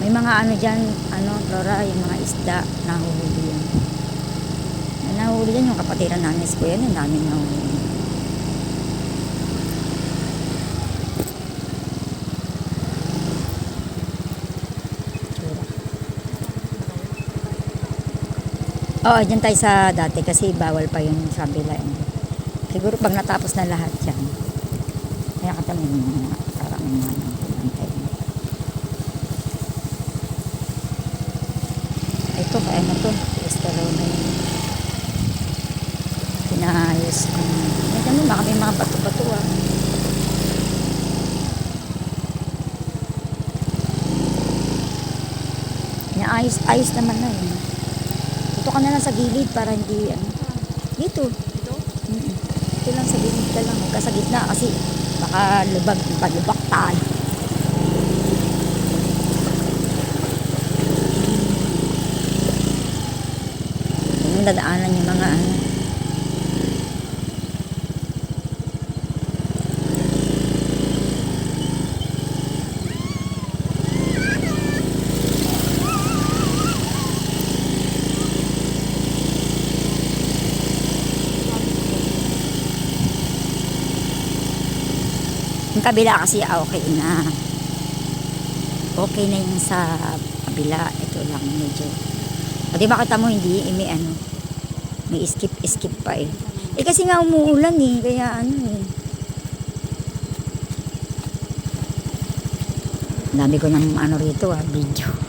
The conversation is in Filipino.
May mga ano dyan, ano, Flora, yung mga isda, nahuhuli yan. Nahuhuli yan yung kapatiran namin sa kuya, ang daming nahuhuli. Oo, dyan tayo sa dati kasi bawal pa yun sa kabila. Siguro pag natapos na lahat yan, kaya kami mga parang mga nantay. Ito, kaya na to. Escalona yun. Pinaayos ko. May kami, baka may mga bato-bato ah. Ayos naman na yun. Dito ka na lang sa gilid para hindi ano. Dito. Dito? Dito lang sa gilid ka lang. Huwag ka sa gitna kasi baka lubak tayo. Yung dadaanan yung mga ano. Yung kabila kasi okay na. Okay na yung sa kabila. Ito lang medyo. O diba kita mo hindi may ano. May skip pa eh. Eh kasi nga umuulan eh. Kaya ano eh. Dami ko ng ano rito video.